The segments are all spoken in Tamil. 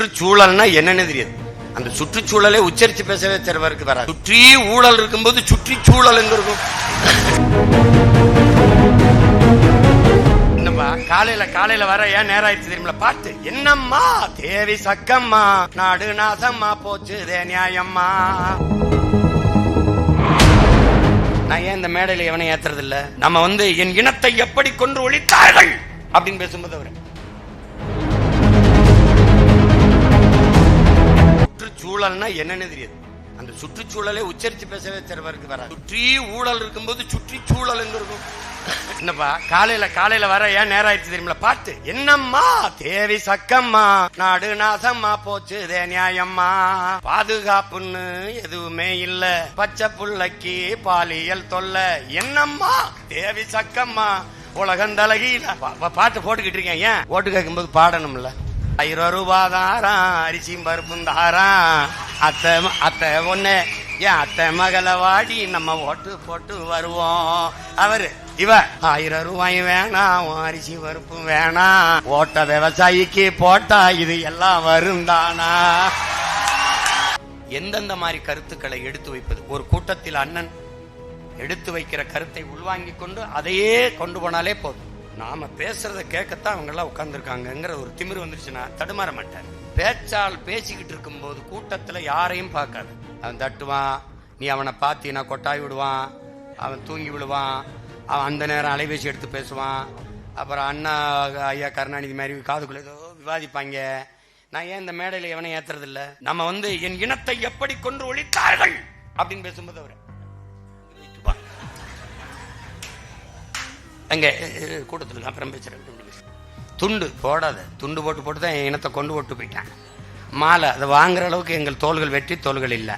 சுற்றுச்சூழல்னா என்னன்னு தெரியாது. அந்த சுற்றுச்சூழலை உச்சரிச்சு பேசவே தெரியவருக்கு வராது. சுற்றி ஊழல் இருக்கும்போது சுற்றி சூழல் எங்க இருக்கும்? என்னப்பா காலையில வர ஏன் நேரம் ஆயிடுச்சு தெரியுமா? பாட்டு என்னம்மா தேவி சக்கம்மா நாடு நாசம்மா போச்சு நியாயம்மா. நான் ஏன் இந்த மேடையில எவனை ஏத்துறது இல்ல? நம்ம என் இனத்தை எப்படி கொன்று ஒழித்தார்கள் அப்படின்னு பேசும்போது அவரு சுற்றுச்சூழல்னா என்னன்னு தெரியாது. அந்த சுற்றுச்சூழலை உச்சரிச்சு பேசவே தெரியவருக்கு வராது. சுற்றி ஊழல் இருக்கும்போது சுற்றி சூழல் எங்க இருக்கும்? என்னப்பா காலையில வர ஏன் நேரம் ஆயிடுச்சு தெரியுமா? பாட்டு என்னம்மா தேவி சக்கம்மா நாடு நாசம்மா போச்சு நியாயம்மா. பாதுகாப்புன்னு எதுவுமே இல்ல, பச்சை புள்ளைக்கு பாலியல் தொல்ல. என்னம்மா தேவி சக்கம்மா உலகந்தலகில பாட்டு போட்டுக்கிட்டு இருக்கேன். ஏன் ஓட்டு கேட்கும்போது பாடணும்ல. 1000 ரூபாய் தாரான் அரிசியும் பருப்பும் தாரான் அத்தை ஒண்ணு ஏன் அத்தை மகளை வாடி நம்ம ஓட்டு போட்டு வருவோம். அவரு இவ 1000 ரூபாய் வேணாம் அரிசி பருப்பும் வேணாம் ஓட்ட விவசாயிக்கு போட்டா இது எல்லாம் வரும் தானா. எந்தெந்த மாதிரி கருத்துக்களை எடுத்து வைப்பது? ஒரு கூட்டத்தில் அண்ணன் எடுத்து வைக்கிற கருத்தை உள்வாங்கிக் கொண்டு அதையே கொண்டு போனாலே போதும். நாம பேசுறத கேட்கத்தான் அவங்க எல்லாம் உட்கார்ந்துருக்காங்கிற ஒரு திமிரு வந்துருச்சுன்னா தடுமாற மாட்டார். பேச்சால் பேசிக்கிட்டு இருக்கும் போது கூட்டத்துல யாரையும் பார்க்காது. அவன் தட்டுவான், நீ அவனை பார்த்தீனா கொட்டாய் விடுவான், அவன் தூங்கி விடுவான், அவன் அந்த நேரம் அலைபேசி எடுத்து பேசுவான். அப்புறம் அண்ணா ஐயா கருணாநிதி மாதிரி காதுக்குள்ள ஏதோ விவாதிப்பாங்க. நான் ஏன் இந்த மேடையில எவனை ஏத்துறது இல்ல? நம்ம என் இனத்தை எப்படி கொன்று ஒழித்தார்கள் அப்படின்னு பேசும்போது அவரு அங்க கூட்டத்தில் அப்புறம் பேசுறேன். துண்டு போடாத, துண்டு போட்டு தான் என் இனத்தை கொண்டு போட்டு போயிட்டான். மாலை அதை வாங்குற அளவுக்கு எங்கள் தோள்கள் வெற்றி தோள்கள் இல்லை.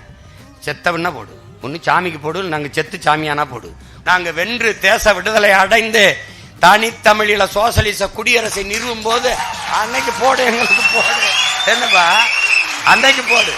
செத்தவன்னா போடு, ஒன்னு சாமிக்கு போடு, நாங்க செத்து சாமியானா போடு. நாங்க வென்று தேச விடுதலை அடைந்து தனித்தமிழில சோசலிச குடியரசை நிறுவும் போது அன்னைக்கு போடு, எங்களுக்கு போடு. என்னப்பா அன்னைக்கு போடு.